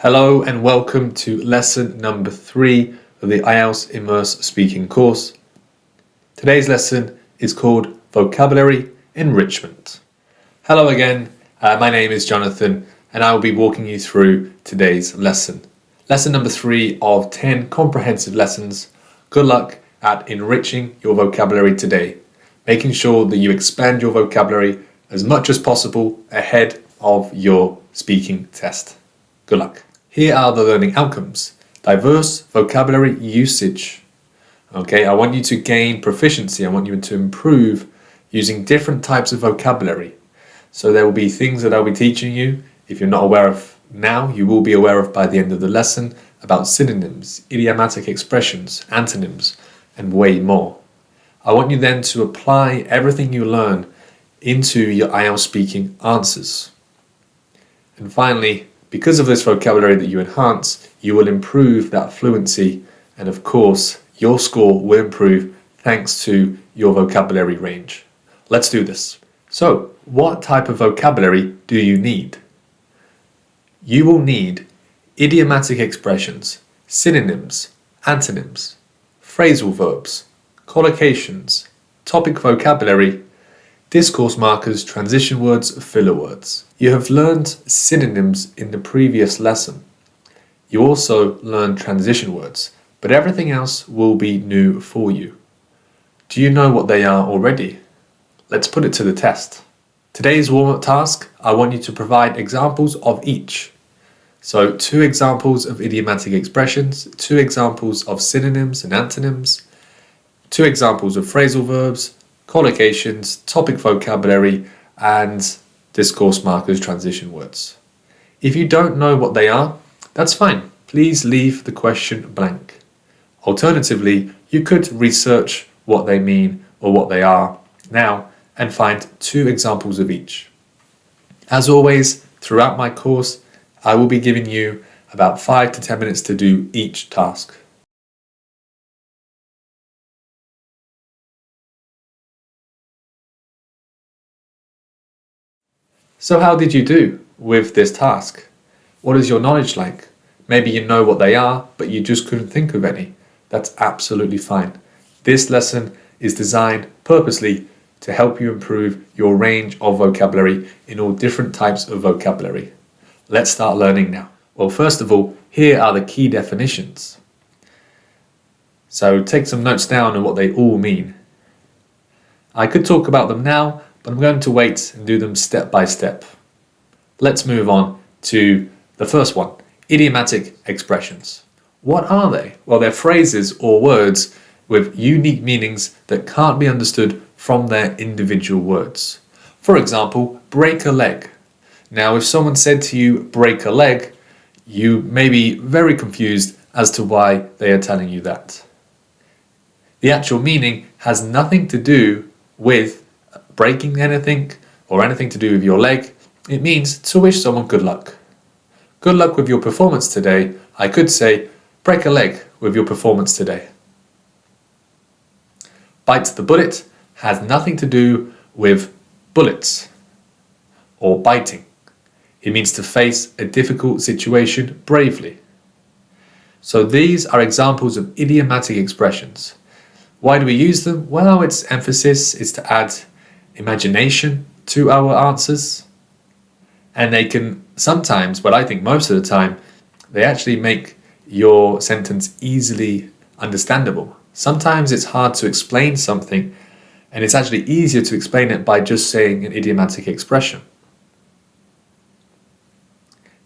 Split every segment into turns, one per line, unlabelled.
Hello and welcome to lesson number 3 of the IELTS Immerse Speaking course. Today's lesson is called Vocabulary Enrichment. Hello again, my name is Jonathan and I will be walking you through today's lesson. Lesson number 3 of 10 comprehensive lessons. Good luck at enriching your vocabulary today, making sure that you expand your vocabulary as much as possible ahead of your speaking test. Good luck. Here are the learning outcomes. Diverse vocabulary usage. Okay, I want you to gain proficiency. I want you to improve using different types of vocabulary. So there will be things that I'll be teaching you. If you're not aware of now, you will be aware of by the end of the lesson about synonyms, idiomatic expressions, antonyms, and way more. I want you then to apply everything you learn into your IELTS speaking answers. And finally, because of this vocabulary that you enhance, you will improve that fluency, and of course, your score will improve thanks to your vocabulary range. Let's do this. So, what type of vocabulary do you need? You will need idiomatic expressions, synonyms, antonyms, phrasal verbs, collocations, topic vocabulary, discourse markers, transition words, filler words. You have learned synonyms in the previous lesson. You also learned transition words, but everything else will be new for you. Do you know what they are already? Let's put it to the test. Today's warm-up task, I want you to provide examples of each. So 2 examples of idiomatic expressions, 2 examples of synonyms and antonyms, 2 examples of phrasal verbs, collocations, topic vocabulary, and discourse markers, transition words. If you don't know what they are, that's fine. Please leave the question blank. Alternatively, you could research what they mean or what they are now and find 2 examples of each. As always, throughout my course, I will be giving you about 5 to 10 minutes to do each task. So how did you do with this task? What is your knowledge like? Maybe you know what they are, but you just couldn't think of any. That's absolutely fine. This lesson is designed purposely to help you improve your range of vocabulary in all different types of vocabulary. Let's start learning now. Well, first of all, here are the key definitions. So take some notes down on what they all mean. I could talk about them now, but I'm going to wait and do them step by step. Let's move on to the first one, idiomatic expressions. What are they? Well, they're phrases or words with unique meanings that can't be understood from their individual words. For example, break a leg. Now, if someone said to you, break a leg, you may be very confused as to why they are telling you that. The actual meaning has nothing to do with breaking anything or anything to do with your leg. It means to wish someone good luck. Good luck with your performance today. I could say, break a leg with your performance today. Bite the bullet has nothing to do with bullets or biting. It means to face a difficult situation bravely. So these are examples of idiomatic expressions. Why do we use them? Well, its emphasis is to add imagination to our answers, and they can sometimes, but I think most of the time, they actually make your sentence easily understandable. Sometimes it's hard to explain something, and it's actually easier to explain it by just saying an idiomatic expression.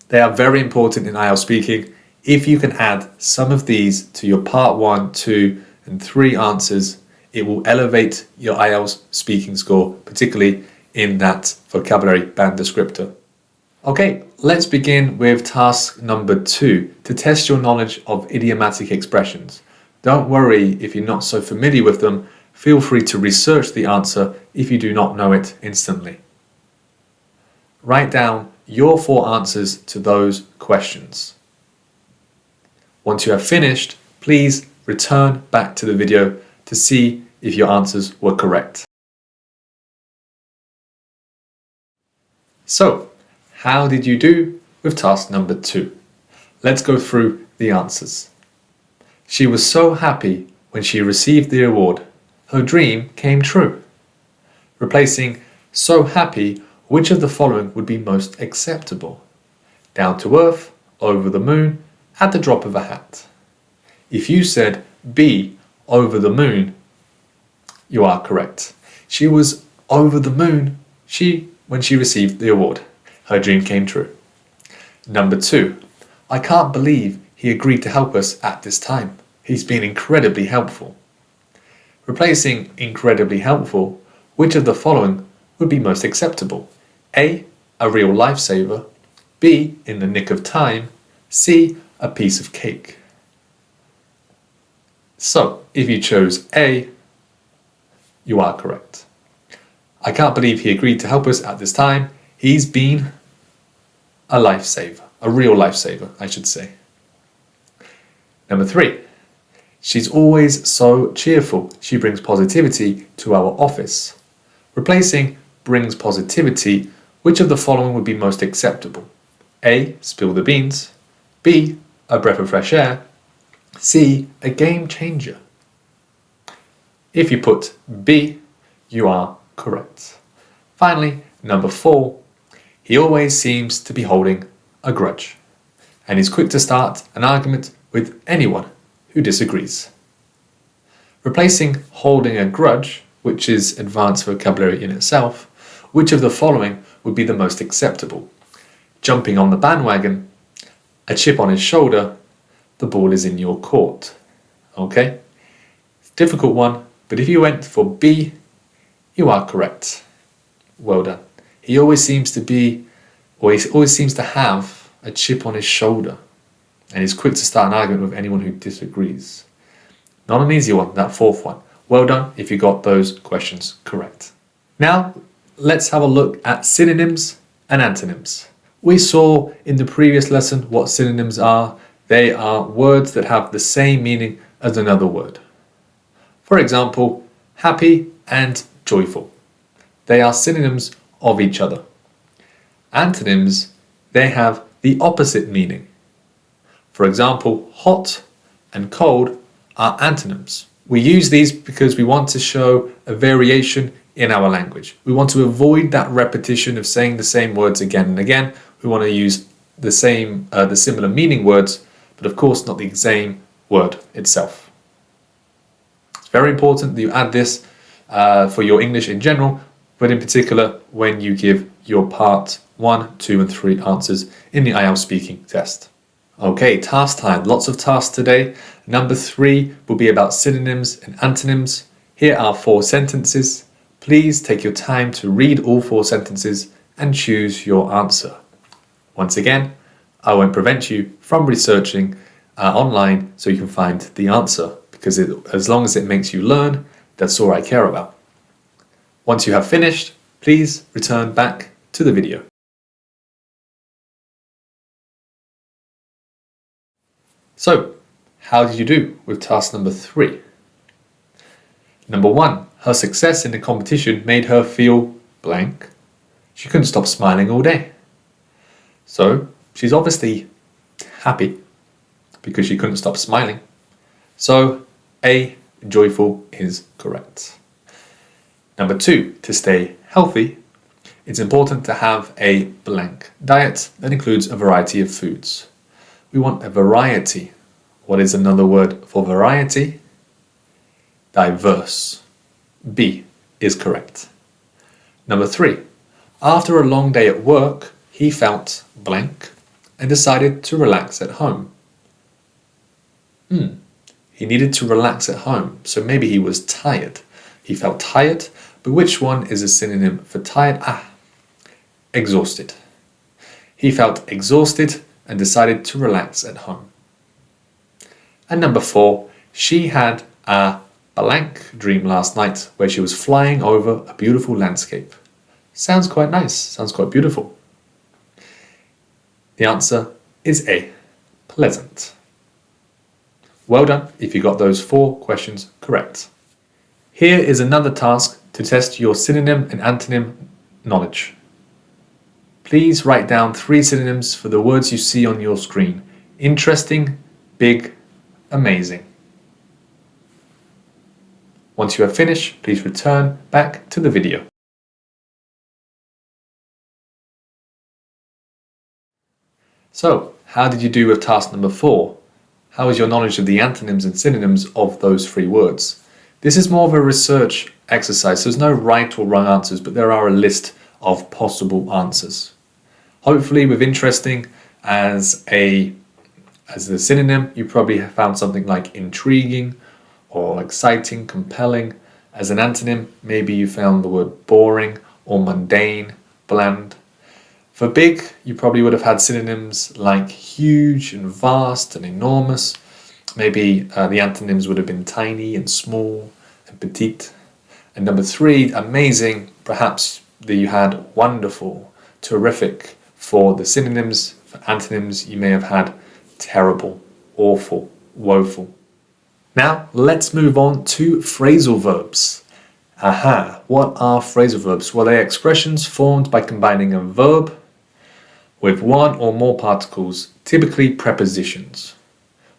They are very important in IELTS speaking. If you can add some of these to your part 1, 2, and 3 answers, it will elevate your IELTS speaking score, particularly in that vocabulary band descriptor. Okay, let's begin with task number 2, to test your knowledge of idiomatic expressions. Don't worry if you're not so familiar with them. Feel free to research the answer if you do not know it instantly. Write down your 4 answers to those questions. Once you have finished, please return back to the video to see if your answers were correct. So, how did you do with task number 2? Let's go through the answers. She was so happy when she received the award. Her dream came true. Replacing so happy, which of the following would be most acceptable? Down to earth, over the moon, at the drop of a hat. If you said B, over the moon, you are correct. She was over the moon when she received the award. Her dream came true. Number 2, I can't believe he agreed to help us at this time. He's been incredibly helpful. Replacing incredibly helpful, which of the following would be most acceptable? A real lifesaver. B, in the nick of time. C, a piece of cake. So, if you chose A, you are correct. I can't believe he agreed to help us at this time. He's been a lifesaver. A real lifesaver, I should say. Number 3. She's always so cheerful. She brings positivity to our office. Replacing brings positivity, which of the following would be most acceptable? A, spill the beans. B, a breath of fresh air. C, a game changer. If you put B, you are correct. Finally, number 4. He always seems to be holding a grudge, and is quick to start an argument with anyone who disagrees. Replacing holding a grudge, which is advanced vocabulary in itself, which of the following would be the most acceptable? Jumping on the bandwagon, a chip on his shoulder, the ball is in your court. Okay? It's a difficult one, but if you went for B, you are correct. Well done. He always seems to have a chip on his shoulder, and he's quick to start an argument with anyone who disagrees. Not an easy one, that 4th one. Well done if you got those questions correct. Now, let's have a look at synonyms and antonyms. We saw in the previous lesson what synonyms are. They are words that have the same meaning as another word. For example, happy and joyful. They are synonyms of each other. Antonyms, they have the opposite meaning. For example, hot and cold are antonyms. We use these because we want to show a variation in our language. We want to avoid that repetition of saying the same words again and again. We want to use the similar meaning words, but of course not the same word itself. It's very important that you add this for your English in general, but in particular when you give your part 1, 2 and 3 answers in the IELTS speaking test. Okay, task time. Lots of tasks today. Number 3 will be about synonyms and antonyms. Here are 4 sentences. Please take your time to read all 4 sentences and choose your answer. Once again, I won't prevent you from researching online so you can find the answer, because as long as it makes you learn, that's all I care about. Once you have finished, please return back to the video. So, how did you do with task number 3? Number 1, her success in the competition made her feel blank. She couldn't stop smiling all day. So, she's obviously happy because she couldn't stop smiling. So, A, joyful is correct. Number 2, to stay healthy, it's important to have a blank diet that includes a variety of foods. We want a variety. What is another word for variety? Diverse. B is correct. Number 3, after a long day at work, he felt blank and decided to relax at home. He needed to relax at home, so maybe he was tired. He felt tired, but which one is a synonym for tired? Exhausted. He felt exhausted and decided to relax at home. And number 4, she had a blank dream last night where she was flying over a beautiful landscape. Sounds quite nice, sounds quite beautiful. The answer is A, pleasant. Well done if you got those 4 questions correct. Here is another task to test your synonym and antonym knowledge. Please write down 3 synonyms for the words you see on your screen Interesting, big, amazing. Once you have finished, please return back to the video. So, how did you do with task number 4? How is your knowledge of the antonyms and synonyms of those 3 words? This is more of a research exercise. There's no right or wrong answers, but there are a list of possible answers. Hopefully with interesting as the synonym, you probably have found something like intriguing or exciting, compelling. As an antonym, maybe you found the word boring or mundane, bland. For big, you probably would have had synonyms like huge and vast and enormous. Maybe the antonyms would have been tiny and small and petite. And number 3, amazing, perhaps that you had wonderful, terrific. For the synonyms, for antonyms, you may have had terrible, awful, woeful. Now, let's move on to phrasal verbs. Aha, what are phrasal verbs? Well, they're expressions formed by combining a verb with one or more particles, typically prepositions.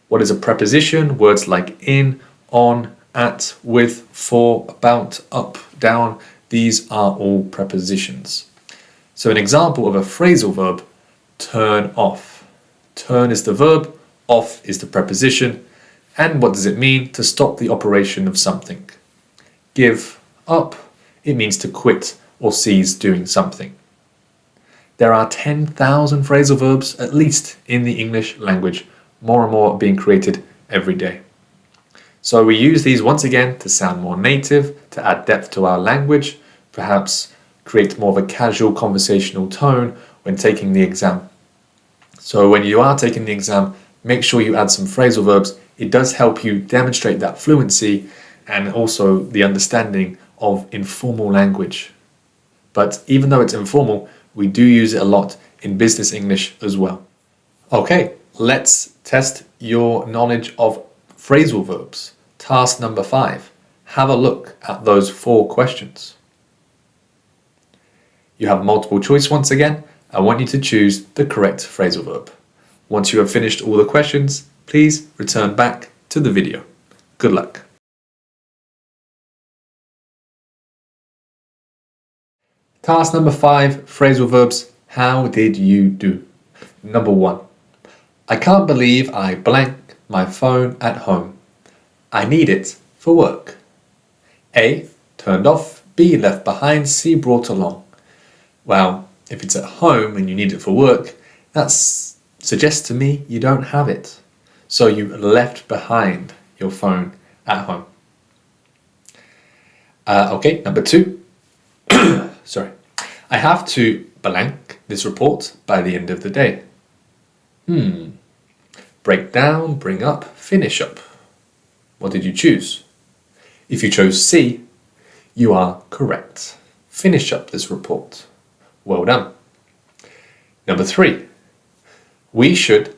What is a preposition? Words like in, on, at, with, for, about, up, down. These are all prepositions. So an example of a phrasal verb, turn off. Turn is the verb, off is the preposition. And what does it mean? To stop the operation of something. Give up, it means to quit or cease doing something. There are 10,000 phrasal verbs, at least in the English language. More and more being created every day. So we use these once again to sound more native, to add depth to our language, perhaps create more of a casual conversational tone when taking the exam. So when you are taking the exam, make sure you add some phrasal verbs. It does help you demonstrate that fluency and also the understanding of informal language. But even though it's informal, we do use it a lot in business English as well. Okay, let's test your knowledge of phrasal verbs. Task number 5. Have a look at those 4 questions. You have multiple choice once again. I want you to choose the correct phrasal verb. Once you have finished all the questions, please return back to the video. Good luck. Task number 5, phrasal verbs. How did you do? Number 1. I can't believe I blank my phone at home. I need it for work. A. Turned off. B. Left behind. C. Brought along. Well, if it's at home and you need it for work, that suggests to me you don't have it. So you left behind your phone at home. Okay, number 2. Sorry. I have to blank this report by the end of the day. Break down, bring up, finish up. What did you choose? If you chose C, you are correct. Finish up this report. Well done. Number 3. We should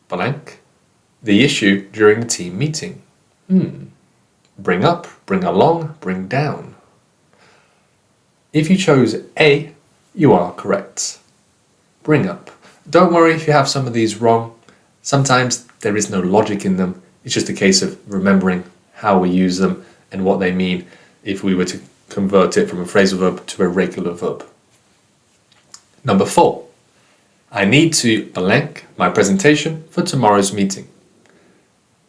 blank the issue during the team meeting. Bring up, bring along, bring down. If you chose A, you are correct. Bring up. Don't worry if you have some of these wrong. Sometimes there is no logic in them. It's just a case of remembering how we use them and what they mean if we were to convert it from a phrasal verb to a regular verb. Number 4. I need to blank my presentation for tomorrow's meeting.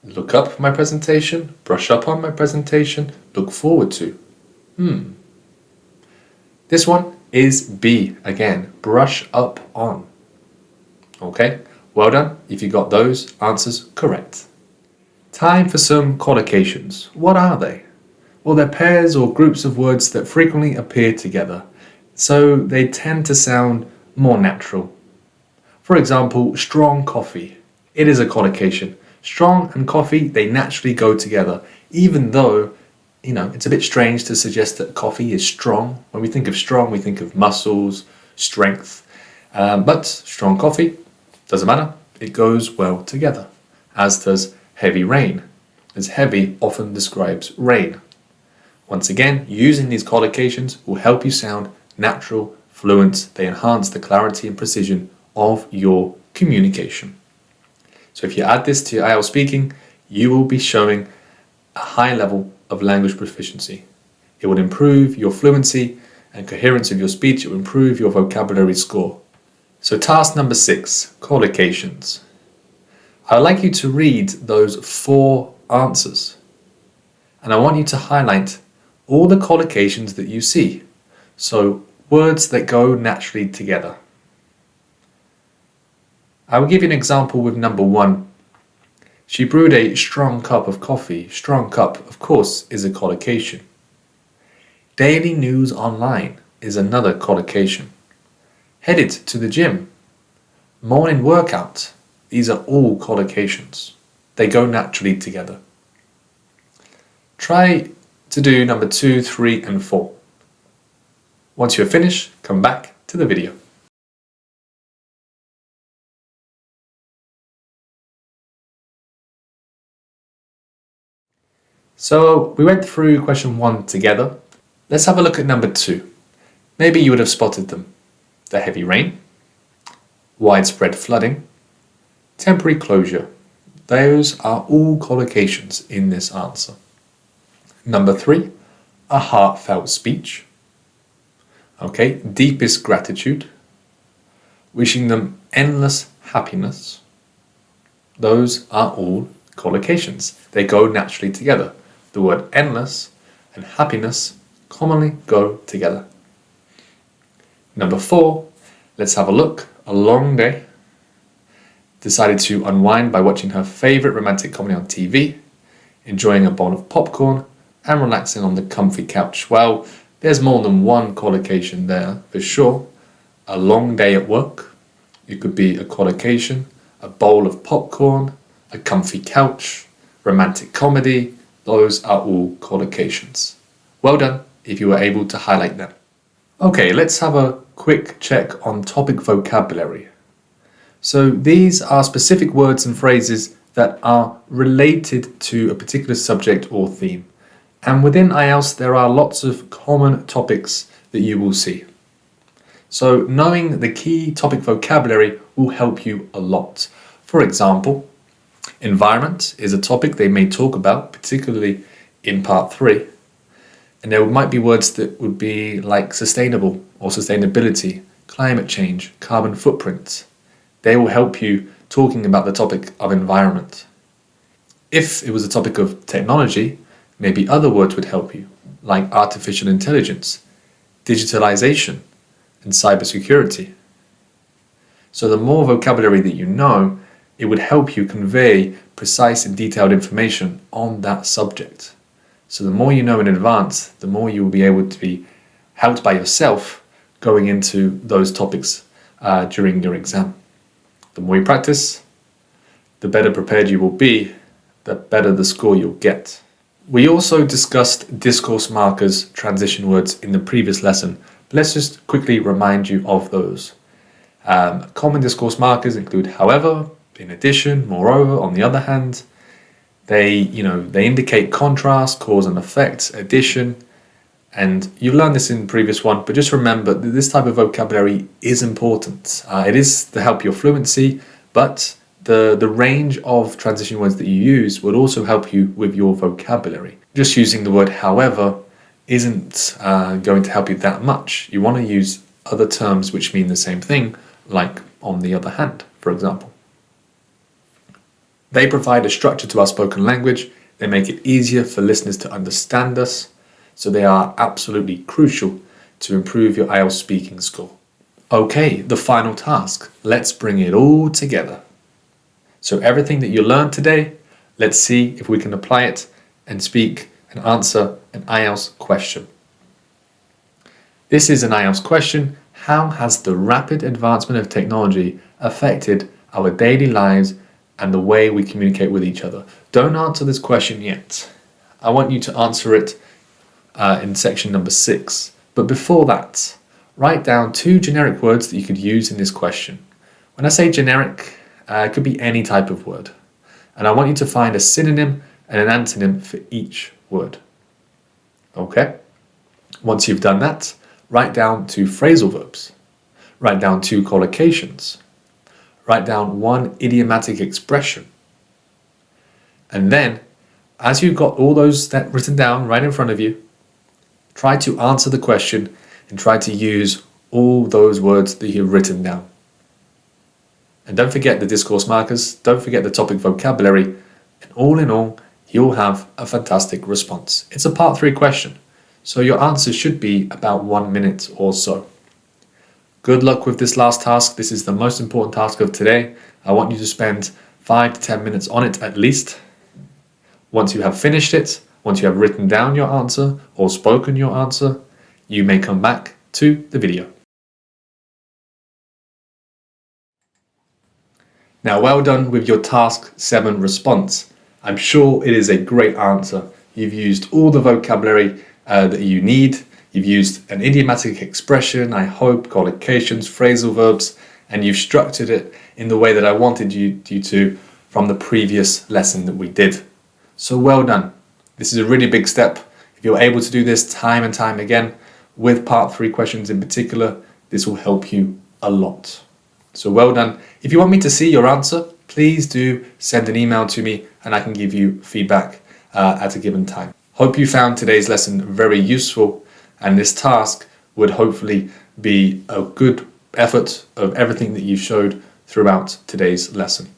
Look up my presentation, brush up on my presentation, look forward to. This one is B again, brush up on. Okay, well done if you got those answers correct. Time for some qualications. What are they? Well, they're pairs or groups of words that frequently appear together, so they tend to sound more natural. For example, strong coffee. It is a qualication. Strong and coffee, they naturally go together, even though, it's a bit strange to suggest that coffee is strong. When we think of strong, we think of muscles, strength. But strong coffee, doesn't matter. It goes well together, as does heavy rain, as heavy often describes rain. Once again, using these qualications will help you sound natural, fluent. They enhance the clarity and precision of your communication. So if you add this to your IELTS speaking, you will be showing a high level of language proficiency. It will improve your fluency and coherence of your speech. It will improve your vocabulary score. So task number 6, qualications. I would like you to read those 4 answers. And I want you to highlight all the qualications that you see. So words that go naturally together. I will give you an example with number 1. She brewed a strong cup of coffee. Strong cup, of course, is a qualication. Daily news online is another qualication. Headed to the gym. Morning workout. These are all qualications. They go naturally together. Try to do number 2, 3, and 4. Once you're finished, come back to the video. So we went through question 1 together. Let's have a look at number 2. Maybe you would have spotted them. The heavy rain, widespread flooding, temporary closure. Those are all collocations in this answer. Number 3, a heartfelt speech. Okay, deepest gratitude. Wishing them endless happiness. Those are all collocations. They go naturally together. The word endless and happiness commonly go together. Number 4, let's have a look. A long day. Decided to unwind by watching her favourite romantic comedy on TV, enjoying a bowl of popcorn, and relaxing on the comfy couch. Well, there's more than one collocation there, for sure. A long day at work. It could be a collocation, a bowl of popcorn, a comfy couch, romantic comedy. Those are all collocations. Well done if you were able to highlight them. Okay, let's have a quick check on topic vocabulary. So these are specific words and phrases that are related to a particular subject or theme. And within IELTS, there are lots of common topics that you will see. So knowing the key topic vocabulary will help you a lot. For example, environment is a topic they may talk about, particularly in part 3. And there might be words that would be like sustainable or sustainability, climate change, carbon footprint. They will help you talking about the topic of environment. If it was a topic of technology, maybe other words would help you, like artificial intelligence, digitalization, and cybersecurity. So the more vocabulary that you know, it would help you convey precise and detailed information on that subject. So the more you know in advance, the more you will be able to be helped by yourself going into those topics during your exam. The more you practice, the better prepared you will be, the better the score you'll get. We also discussed discourse markers, transition words in the previous lesson. Let's just quickly remind you of those. Common discourse markers include however, in addition, moreover, on the other hand. They indicate contrast, cause and effect, addition. And you've learned this in the previous one, but just remember that this type of vocabulary is important. It is to help your fluency, but the range of transition words that you use would also help you with your vocabulary. Just using the word however isn't going to help you that much. You want to use other terms which mean the same thing, like on the other hand, for example. They provide a structure to our spoken language. They make it easier for listeners to understand us. So they are absolutely crucial to improve your IELTS speaking score. Okay, the final task. Let's bring it all together. So everything that you learned today, let's see if we can apply it and speak and answer an IELTS question. This is an IELTS question. How has the rapid advancement of technology affected our daily lives and the way we communicate with each other? Don't answer this question yet. I want you to answer it in section number 6. But before that, write down 2 generic words that you could use in this question. When I say generic, it could be any type of word. And I want you to find a synonym and an antonym for each word. Okay? Once you've done that, write down 2 phrasal verbs. Write down 2 collocations. Write down one idiomatic expression. And then, as you've got all those written down right in front of you, try to answer the question and try to use all those words that you've written down. And don't forget the discourse markers, don't forget the topic vocabulary, and all in all, you'll have a fantastic response. It's a part 3 question, so your answer should be about 1 minute or so. Good luck with this last task. This is the most important task of today. I want you to spend 5 to 10 minutes on it at least. Once you have finished it, once you have written down your answer or spoken your answer, you may come back to the video. Now, well done with your task 7 response. I'm sure it is a great answer. You've used all the vocabulary that you need. You've used an idiomatic expression, I hope, qualications, phrasal verbs, and you've structured it in the way that I wanted you to from the previous lesson that we did. So well done. This is a really big step. If you're able to do this time and time again, with part 3 questions in particular, this will help you a lot. So well done. If you want me to see your answer, please do send an email to me and I can give you feedback at a given time. Hope you found today's lesson very useful, and this task would hopefully be a good effort of everything that you showed throughout today's lesson.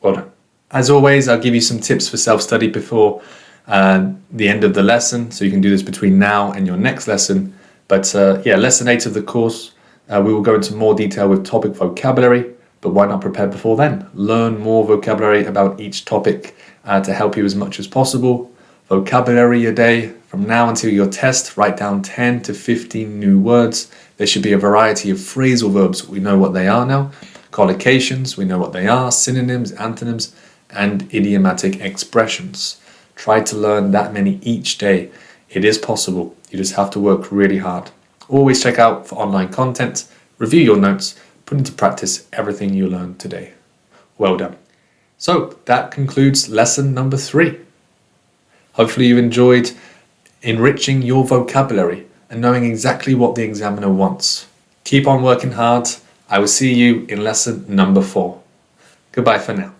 Well done. As always, I'll give you some tips for self-study before the end of the lesson, so you can do this between now and your next lesson. But lesson 8 of the course, we will go into more detail with topic vocabulary, but why not prepare before then? Learn more vocabulary about each topic to help you as much as possible. Vocabulary a day. From now until your test, write down 10 to 15 new words. There should be a variety of phrasal verbs. We know what they are now. Qualications, we know what they are. Synonyms, antonyms, and idiomatic expressions. Try to learn that many each day. It is possible. You just have to work really hard. Always check out for online content, review your notes, put into practice everything you learned today. Well done. So that concludes lesson number 3. Hopefully you enjoyed enriching your vocabulary and knowing exactly what the examiner wants. Keep on working hard. I will see you in lesson number 4. Goodbye for now.